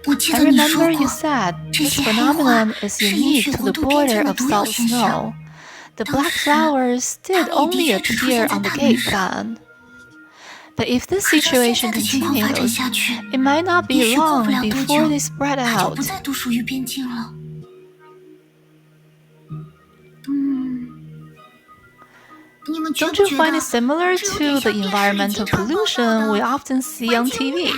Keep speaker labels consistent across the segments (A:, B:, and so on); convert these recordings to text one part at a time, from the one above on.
A: I remember you said this phenomenon is unique to the border of salt snow. The black flowers did only appear on the gate then. But if this situation continues, it might not be long before they spread out. Don't you find it similar to the environmental pollution we often see on TV?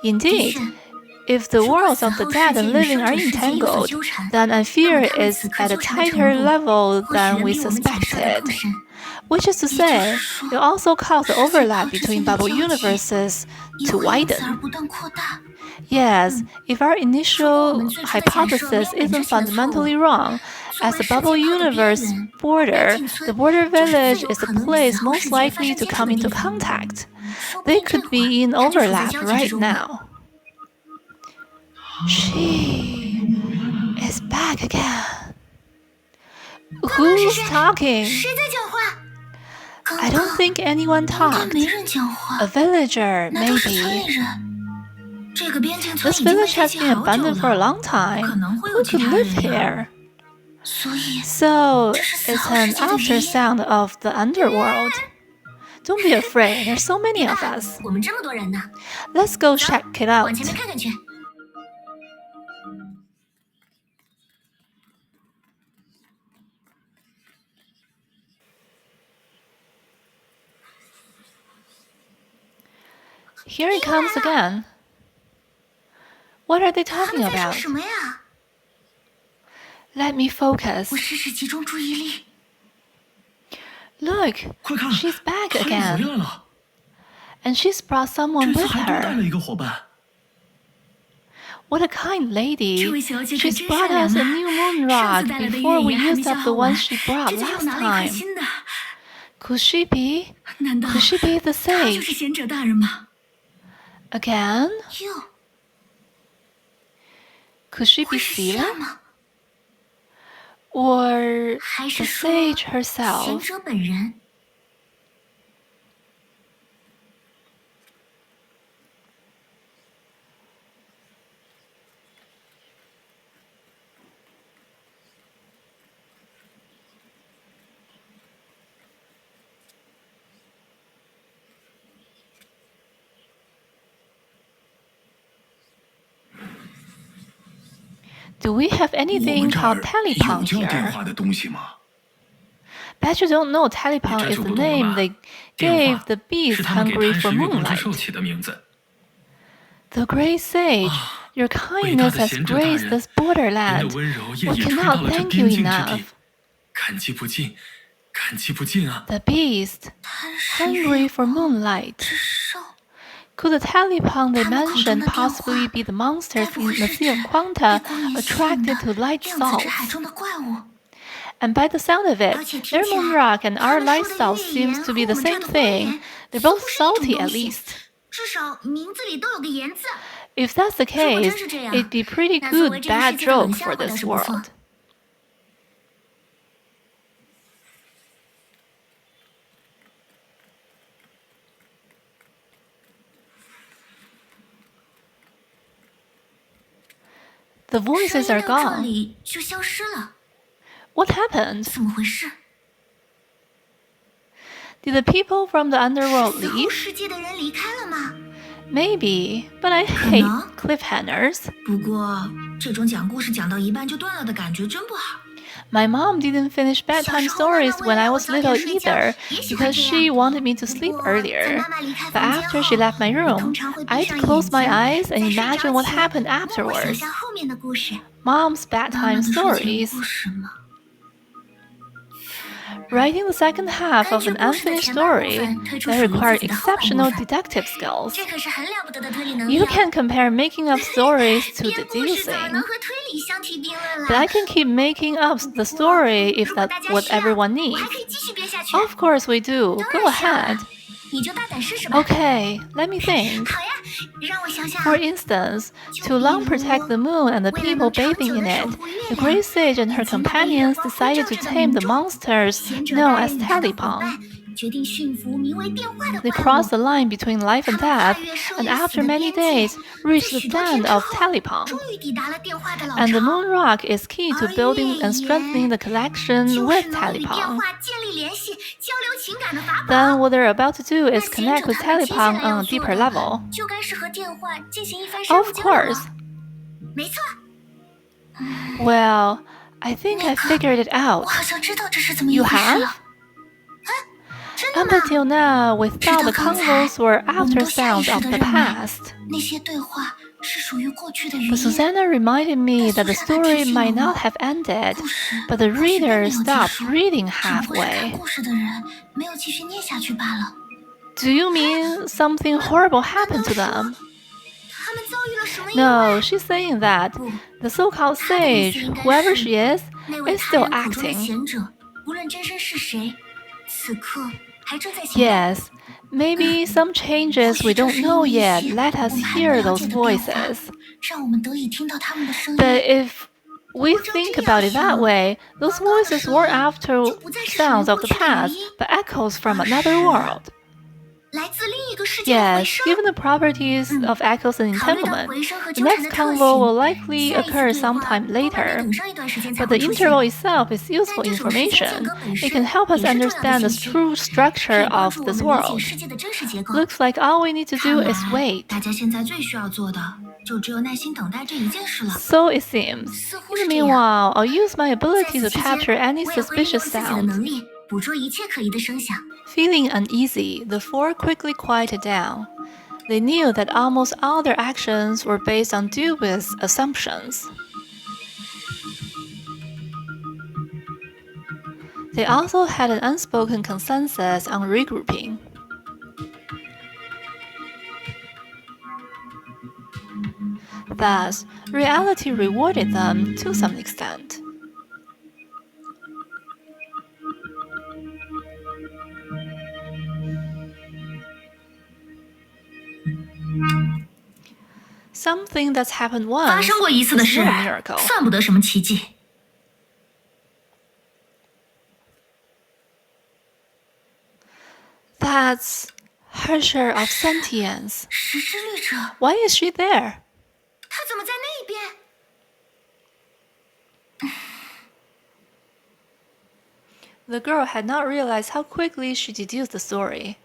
A: Indeed, if the worlds of the dead and living are entangled, then I fear it's at a tighter level than we suspected. Which is to say, it also causes the overlap between bubble universes to widen. Yes, if our initial hypothesis isn't fundamentally wrong, as the bubble universe border, the border village is the place most likely to come into contact. They could be in overlap right now. She is back again. Who's talking? I don't think anyone talked. A villager, maybe. This village has been abandoned for a long time. Who could live here? So, it's an after-sound of the underworld. Don't be afraid, there's so many of us. Let's go check it out. Here it comes again. What are they talking about? Let me focus. Look, she's back again. And she's brought someone with her. What a kind lady. She's brought us a new moon rod before we used up the one she brought last time. Could she be the sage? Again? Could she be Sila? Or the sage herself? Do we have anything called telepon here? Bet you don't know telepon is the name they gave the beast hungry for moonlight. The great sage, your kindness has graced this borderland. We cannot thank you enough. The beast, hungry for moonlight. Could the telepon they mentioned possibly be the monsters in the Sea of Quanta attracted to light salts? And by the sound of it, their moon rock and our light salt seems to be the same thing. They're both salty at least. If that's the case, it'd be pretty good bad joke for this world. The voices are gone. What happened? Did the people from the underworld leave? Maybe, but I hate cliffhangers. My mom didn't finish bedtime stories when I was little either, because she wanted me to sleep earlier. But after she left my room, I'd close my eyes and imagine what happened afterwards. Mom's bedtime stories. Writing the second half of an unfinished story that required exceptional detective skills. You can compare making up stories to deducing. But I can keep making up the story if that's what everyone needs. Of course we do. Go ahead. Okay, let me think. For instance, to long protect the moon and the people bathing in it, the Great Sage and her companions decided to tame the monsters known as telepon. They crossed the line between life and death, and after many days reached the den of Talipang. And the moon rock is key to building and strengthening the connection with Talipang. Then what they're about to do is connect with Talipang on a deeper level. Of course. Well, I think I figured it out. You have? Up until now, we thought the convos were after sounds of the past. But Susanna reminded me that the story might not have ended, but the reader stopped reading halfway. Do you mean something horrible happened to them? No, she's saying that the so-called sage, whoever she is still acting. Yes, maybe some changes we don't know yet let us hear those voices. But if we think about it that way, those voices weren't after sounds of the past, but echoes from another world. Yes, given the properties of echoes and entanglement, the next convo will likely occur sometime later. But the interval itself is useful information. It can help us understand the true structure of this world. Looks like all we need to do is wait. So it seems. In the meanwhile, I'll use my ability to capture any suspicious sound. Feeling uneasy, the four quickly quieted down. They knew that almost all their actions were based on dubious assumptions. They also had an unspoken consensus on regrouping. Thus, reality rewarded them to some extent. Something that's happened once is no miracle. That's her share of sentience. Why is she there? The girl had not realized how quickly she deduced the story.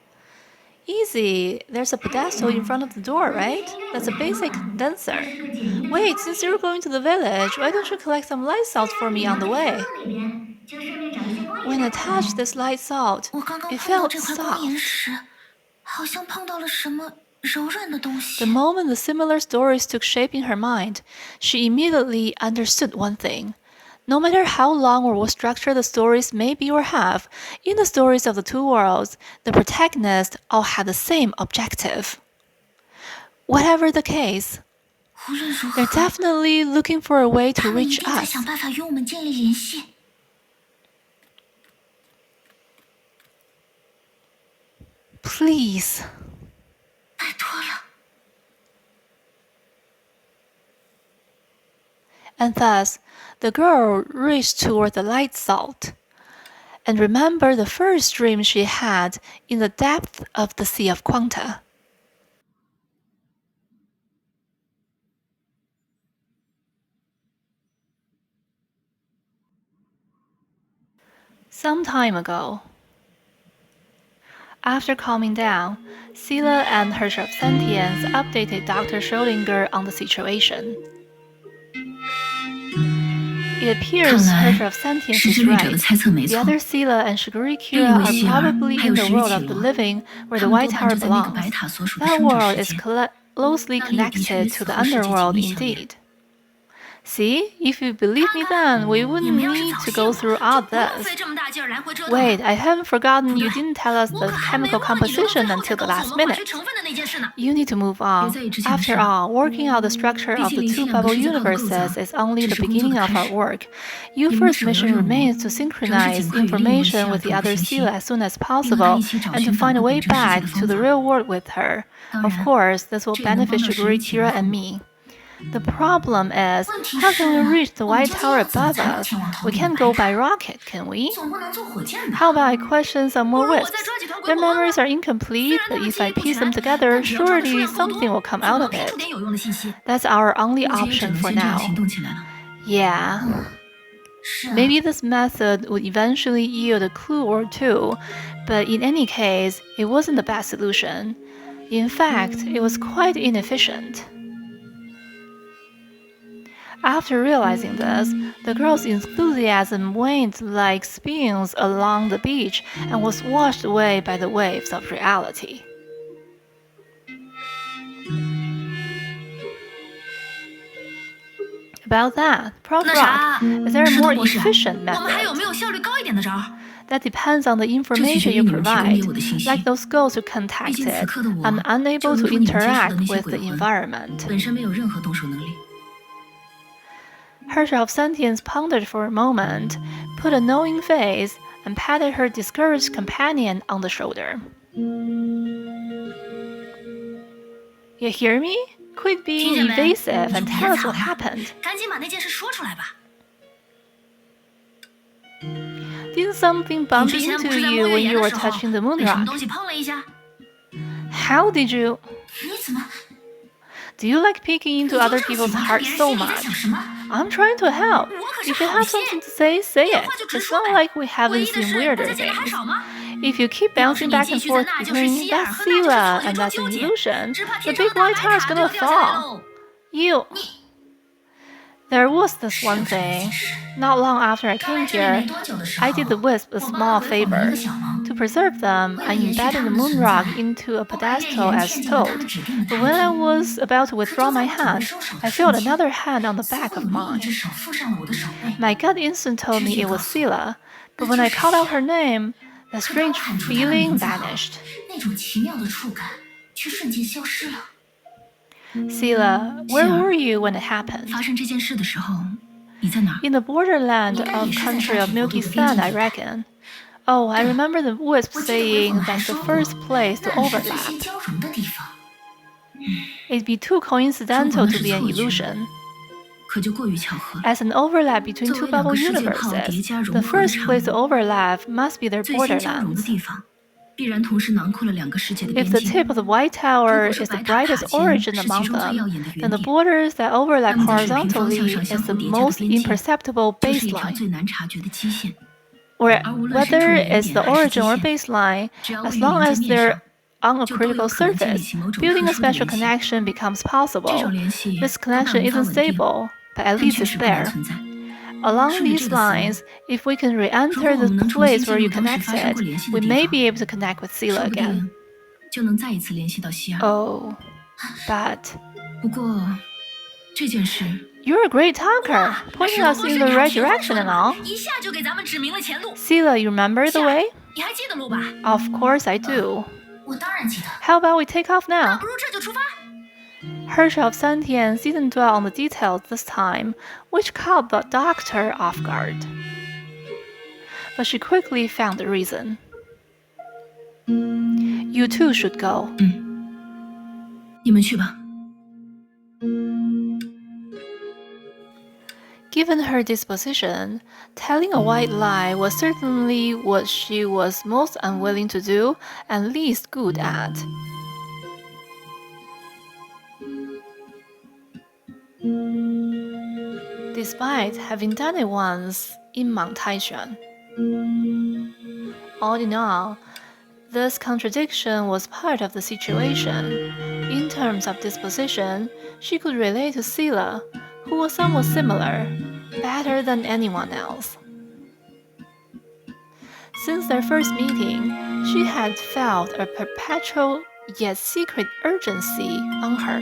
A: Easy, there's a pedestal in front of the door, right? That's a basic condenser. Wait, since you're going to the village, why don't you collect some light salt for me on the way? When I touched this light salt, it felt soft. The moment the similar stories took shape in her mind, she immediately understood one thing. No matter how long or what structure the stories may be or have, in the stories of the two worlds, the protagonists all had the same objective. Whatever the case, they're definitely looking for a way to reach us. Please. And thus, the girl reached toward the light salt and remembered the first dream she had in the depth of the Sea of Quanta. Some time ago. After calming down, Sila and her sentience updated Dr. Schrödinger on the situation. It appears her sentience is right. The other Sila and Shigure Kira are probably in the world of the living where the White Tower belongs. That world is closely connected to the underworld indeed. See, if you believe me then, we wouldn't need to go through all this. Wait, I haven't forgotten you didn't tell us the chemical composition until the last minute. You need to move on. After all, working out the structure of the two bubble universes is only the beginning of our work. Your first mission remains to synchronize information with the other Sila as soon as possible and to find a way back to the real world with her. Of course, this will benefit Shigure, Kira, and me. The problem is, how can we reach the white tower above us? We can't go by rocket, can we? How about I question some more wisps? Their memories are incomplete, but if I piece them together, surely something will come out of it. That's our only option for now. Yeah. Maybe this method would eventually yield a clue or two, but in any case, it wasn't the best solution. In fact, it was quite inefficient. After realizing this, the girl's enthusiasm waned like spins along the beach and was washed away by the waves of reality. About that, Prof. Rock, is there a more efficient method? That depends on the information you provide. Like those girls who contacted, I'm unable to interact with the environment. Herself of Sentience pondered for a moment, put a knowing face, and patted her discouraged companion on the shoulder. You hear me? Quit being evasive and tell us what happened. Did something bump into you when you were touching the moon rock? How did you... Do you like peeking into other people's hearts so much? I'm trying to help. If you have something to say, say it. It's not like we haven't seen weirder things. If you keep bouncing back and forth between that's Sela and that's an illusion, the big white tower is gonna fall. There was this one thing. Not long after I came here, I did the wisp a small favor. To preserve them, I embedded the moon rock into a pedestal as told. But when I was about to withdraw my hand, I felt another hand on the back of mine. My gut instinct told me it was Sela, but when I called out her name, the strange feeling vanished. Sela, where were you when it happened? In the borderland of country of milky sun, I reckon. Oh, I remember the wisp saying that's the first place to overlap. It'd be too coincidental to be an illusion. As an overlap between two bubble universes, the first place to overlap must be their borderlands. If the tip of the white tower is the brightest origin among them, then the borders that overlap horizontally is the most imperceptible baseline. Or whether it's the origin or baseline, as long as they're on a critical surface, building a special connection becomes possible. This connection isn't stable, but at least it's there. Along these lines, if we can re-enter the place where you connected, we may be able to connect with Sela again. Oh, but... You're a great talker, pointing us in the right direction and all. Sela, you remember the way? Of course I do. How about we take off now? Herself of Sentience didn't dwell on the details this time, which caught the doctor off guard. But she quickly found the reason. You too should go.
B: 你们去吧。
A: Given her disposition, telling a white lie was certainly what she was most unwilling to do and least good at. Despite having done it once in Mount Taishan. All in all, this contradiction was part of the situation. In terms of disposition, she could relate to Sela, who was somewhat similar, better than anyone else. Since their first meeting, she had felt a perpetual yet secret urgency on her.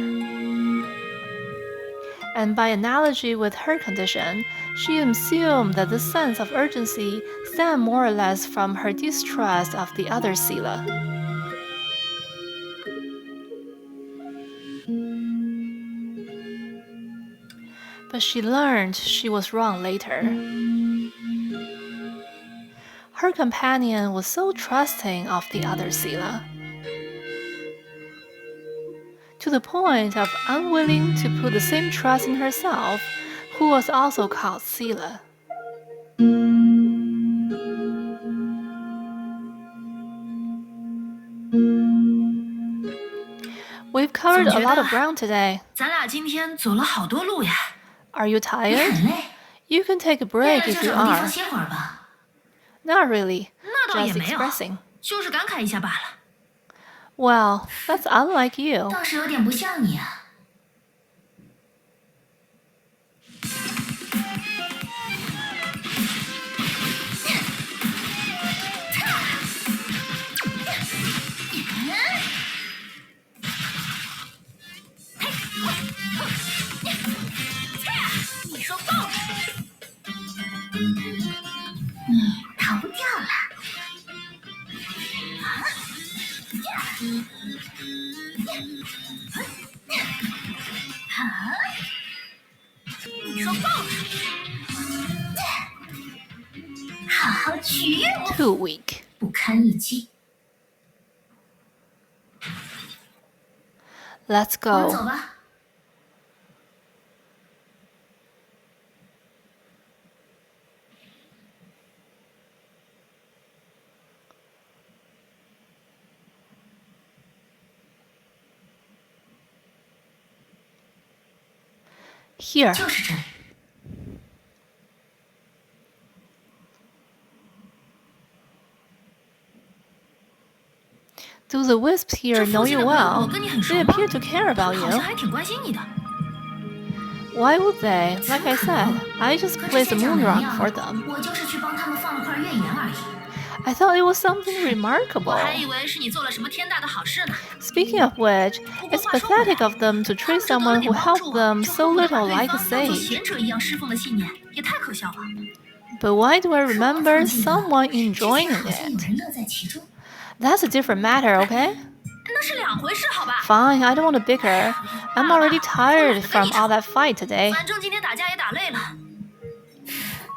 A: And by analogy with her condition, she assumed that the sense of urgency stemmed more or less from her distrust of the other Sela. But she learned she was wrong later. Her companion was so trusting of the other Sela. to the point of unwilling to put the same trust in herself, who was also called Sila. We've covered a lot of ground today.
B: 咱俩今天走了好多路呀。
A: Are you
B: 你
A: tired?
B: 很累，
A: You can take a
B: 累
A: break
B: 了
A: if
B: 就
A: you
B: 找个地
A: are.
B: 方歇会儿吧。
A: Not really,
B: 那倒也
A: just
B: 没有，
A: expressing.
B: 就是感慨一下罢了。
A: Well, that's unlike you.
B: 倒是有点不像你啊。你说够了。逃不掉了。你说够了。好好取悦我。
A: Too weak.
B: 不堪一击。
A: Let's
B: 我们
A: go.
B: 走吧。
A: Here.
B: 就是这里。
A: Do the wisps here
B: 这
A: know
B: 附近
A: you
B: 的鬼屋
A: well?
B: 我跟你很熟
A: They
B: 吗？
A: appear to care
B: 他
A: about
B: 们好
A: you.
B: 像还挺关心你的。
A: Why would they? Like I said, I just
B: 和之
A: placed a
B: 前讲
A: moon
B: 的一
A: rock
B: 样，
A: for them.
B: 我就是去帮他们放了块月岩而已。
A: I thought it was something
B: 我
A: remarkable.
B: 还以为是你做了什么天大的好事呢。
A: Speaking of which, it's pathetic of them to
B: 他们
A: treat
B: 只得了
A: someone
B: 点
A: who
B: 帮助
A: helped
B: 我，
A: them
B: 就
A: so
B: 恨不得把
A: little
B: 对
A: like a
B: 方当作
A: sage.
B: 贤者一样侍奉的信念，也太可笑了。
A: But why do I
B: 可我怎么
A: remember
B: 记得
A: someone
B: 之前
A: enjoying
B: 好像有
A: it?
B: 人乐在其中。
A: That's a different matter, okay?
B: 那是两回事，好吧？
A: Fine, I don't want to bicker. I'm already tired from all that fight today.
B: 反正今天打架也打累了。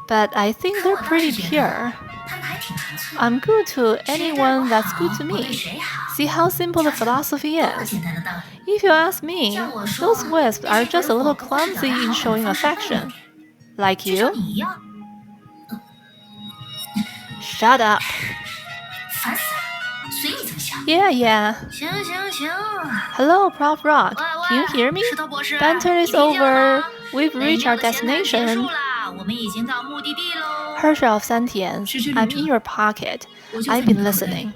A: But I think
B: 可
A: they're
B: 我倒是
A: pretty
B: 觉
A: pure.
B: 得他们还挺纯粹。
A: I'm good to
B: 谁对我
A: anyone that's
B: 好，
A: good to
B: 我对
A: me.
B: 谁好，
A: See how simple the
B: 讲讲
A: philosophy
B: 多么
A: is.
B: 简单的道理。
A: If you ask me,
B: 像我说，
A: those wisps
B: 那
A: are
B: 些
A: just a
B: 鬼
A: little
B: 火不过是表
A: clumsy
B: 达
A: in
B: 好感
A: showing
B: 的方式笨了
A: affection.
B: 点，
A: Like
B: 就像
A: you?
B: 你一样。
A: Shut up.
B: 烦死了，随你怎么想。
A: Yeah.
B: 行行行。
A: Hello, Prof. Rock.
B: 喂
A: Can you hear me?
B: 石头博士，
A: Banter
B: 你
A: is
B: 听见了
A: over.
B: 吗？
A: We've
B: 美
A: reached
B: 妙
A: our
B: 的闲谈结束
A: destination.
B: 啦，我们已经到目的地喽。
A: Herrscher of Sentience,
B: 是这里
A: I'm
B: 者。
A: in your pocket.
B: 我就在
A: I've
B: 你
A: been
B: 的口袋里，
A: listening.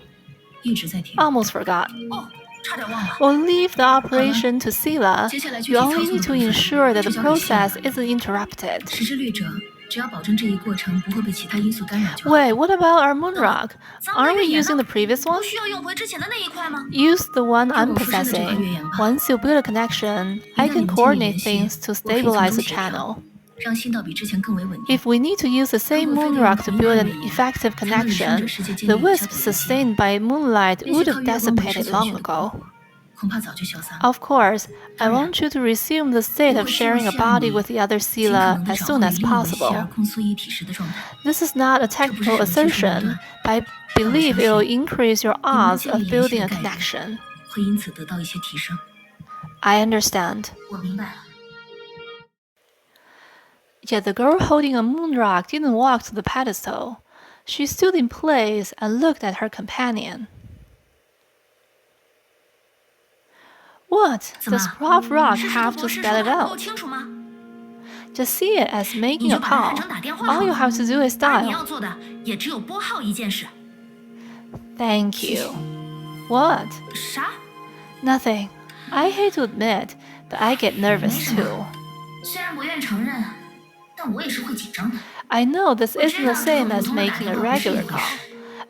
B: 一直在听。
A: Almost forgot.
B: 哦，差点忘了。
A: We'll leave the operation to Sila.
B: 接下来具
A: You
B: 体操
A: only
B: 作
A: need
B: 的
A: to
B: 部分
A: ensure that
B: 就
A: the
B: 交给谢
A: process
B: 了。
A: isn't interrupted.
B: 实施律者只要保证这一过程不会被其他因素干扰就好。
A: Wait, what about our moon rock?
B: 咱们
A: Aren't
B: 的
A: we
B: 月岩
A: using
B: 呢？
A: the previous one?
B: 不需要用回之前的那一块吗？
A: Use the one I'm
B: 用我附身的这块月
A: possessing.
B: 岩吧。
A: Once you build a connection,
B: 一
A: I
B: 旦你
A: can
B: 们建立
A: coordinate
B: 联系，
A: things to
B: 我可以从
A: stabilize
B: 中
A: the
B: 协调，
A: channel.
B: 让心道比之前更为稳定。
A: If we need to use the same moon rock to build an effective connection, the wisp sustained by moonlight
B: 那些
A: would
B: 靠
A: have
B: 月光为师
A: dissipated
B: 所
A: long
B: 取的鬼
A: ago.
B: 火，恐怕早就消散了。
A: Of course, I
B: 当然，
A: want you to resume the state of
B: 我会希望
A: sharing a
B: 像
A: body
B: 你
A: with the other
B: 尽可
A: Sila
B: 能地
A: as
B: 找
A: soon
B: 回
A: as
B: 以一为系而
A: possible.
B: 空苏一体时的状态。
A: This is not a
B: 这不是
A: technical
B: 什么技术手
A: assertion,
B: 段，
A: but I believe it will increase your
B: 你们
A: odds
B: 建
A: of
B: 立联系
A: building
B: 的
A: a
B: 概率
A: connection.
B: 会因此得到一些提升。
A: I understand.
B: 我明白了。
A: Yet the girl holding a moon rock didn't walk to the pedestal. She stood in place and looked at her companion. What
B: 怎么
A: does Prof. Rock
B: 是石头
A: have
B: 博
A: to
B: 士
A: spell
B: 说
A: it
B: 的还不够
A: out?
B: 清楚吗？
A: Just see it as
B: 你
A: making
B: 就
A: a
B: 把它看
A: call.
B: 成打电话
A: All
B: 好
A: you
B: 了。
A: have to do is
B: 而你
A: dial.
B: 要做的也只有拨号一件事。
A: Thank you. What?
B: 啥？
A: Nothing. I hate to admit, but I get
B: 没
A: nervous
B: 什么。
A: too.
B: 虽然不愿承认，但我也是会紧张的。
A: I know this
B: 我知
A: isn't the
B: 道这
A: same
B: 和
A: as
B: 普通的打
A: making
B: 电
A: a
B: 话不是一
A: regular
B: 回
A: call.
B: 事。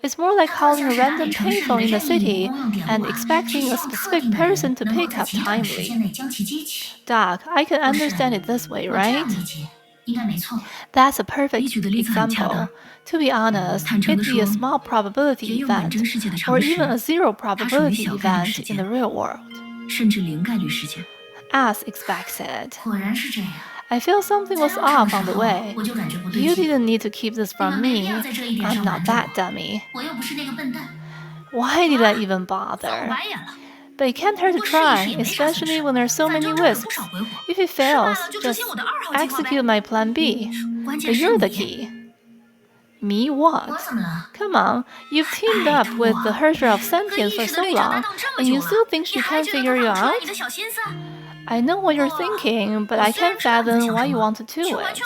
A: It's more like
B: 它更
A: calling
B: 像
A: a
B: 是哪
A: random
B: 里城市里
A: payphone
B: 的
A: in the
B: 任意
A: city
B: 公用电
A: and
B: 话，只
A: expecting
B: 希
A: a
B: 望特
A: specific
B: 定的人
A: person to
B: 能够
A: pick
B: 在
A: up
B: 极短的时
A: timely.
B: 间内将其接起。
A: Doc, I can
B: 不是，
A: understand it this way,
B: 我这样
A: right?
B: 理解应该没错。
A: That's a
B: 你
A: perfect
B: 举的例子很恰
A: example.
B: 当。
A: To be honest,
B: 坦诚
A: it'd
B: 地
A: be a
B: 说，
A: small
B: 也
A: probability
B: 用本
A: event,
B: 真世界的
A: or
B: 常识，
A: even a zero
B: 它属于
A: probability
B: 小概率
A: event
B: 事
A: in the
B: 件，
A: real world.
B: 甚至零概率事件。
A: As expected.
B: 果然是这样。
A: I feel something
B: 在
A: was
B: 路上
A: off
B: 的
A: on
B: 时
A: the
B: 候，
A: way.
B: 我就感觉不对
A: You
B: 劲。
A: didn't need to keep this
B: 你
A: from
B: 们没必
A: me.
B: 要在这一点
A: I'm
B: 上
A: not
B: 瞒着
A: that
B: 我，
A: dummy.
B: 我又不是那个笨蛋。
A: Why did I even
B: 翻我
A: bother?
B: 白眼了。
A: But it can't hurt to try, especially when there's so many wisps. If it fails, just execute my plan B. But you're the key. Me what? Come on, you've teamed up with the Herrscher of Sentience for so long, and you still think she can't figure you out? I know what you're thinking, but I can't fathom why you want to do it.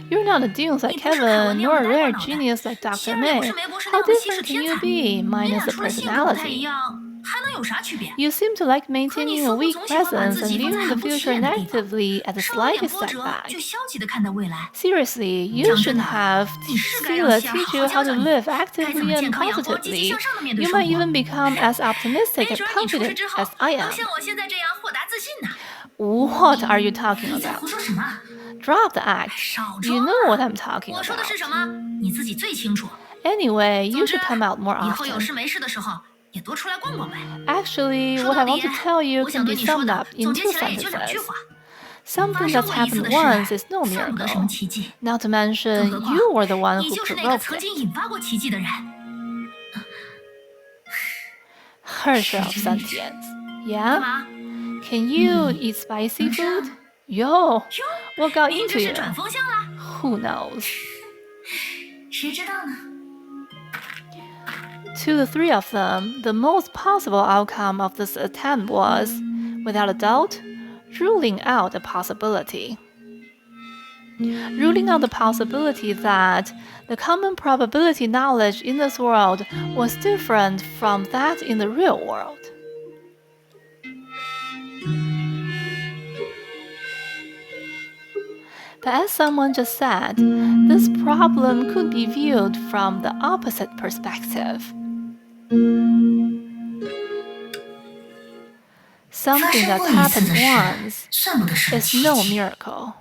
A: You're not a genius like Kevin, nor a rare genius like Dr. May. How different can you be, minus the personality? You seem to like maintaining a weak presence and viewing the future negatively at the slightest setback. Seriously, you should have Sila teach you how to live actively and positively. You might even become as optimistic and confident as I am. What are you talking about? Drop the act. You know what I'm talking about. Anyway, you should come out more often. Actually, what I want to tell you can be summed up in 2 sentences. Something that's happened once is no miracle. Not to mention, you were the one who provoked it. Herrscher of Sentience. Yeah? Can you eat spicy food? Yo, what got into you? Who knows? To the 3 of them, the most possible outcome of this attempt was, without a doubt, ruling out the possibility. Ruling out the possibility that the common probability knowledge in this world was different from that in the real world. But as someone just said, this problem could be viewed from the opposite perspective. Something that's happened once is no miracle.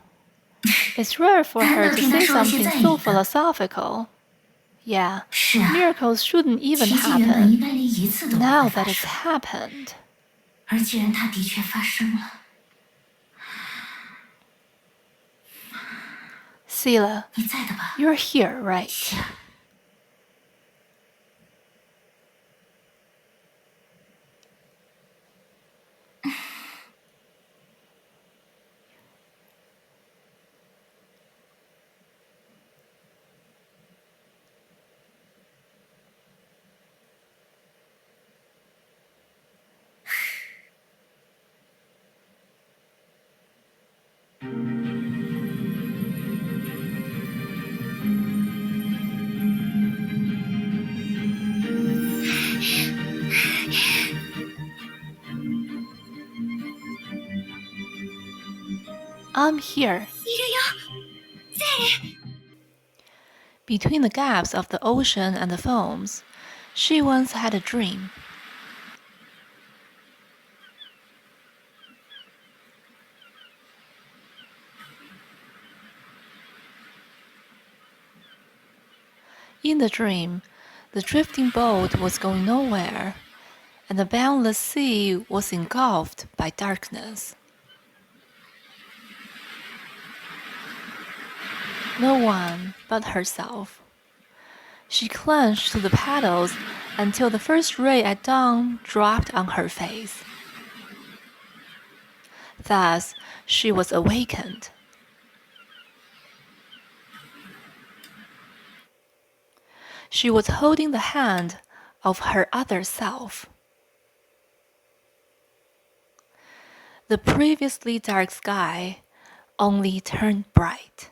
A: It's rare for her to say something so philosophical. Yeah, miracles shouldn't even happen. Now that it's happened. Sila, you're here, right? I'm here. Between the gaps of the ocean and the foams, she once had a dream. In the dream, the drifting boat was going nowhere, and the boundless sea was engulfed by darkness. No one but herself. She clung to the paddles until the first ray at dawn dropped on her face. Thus, she was awakened. She was holding the hand of her other self. The previously dark sky only turned bright.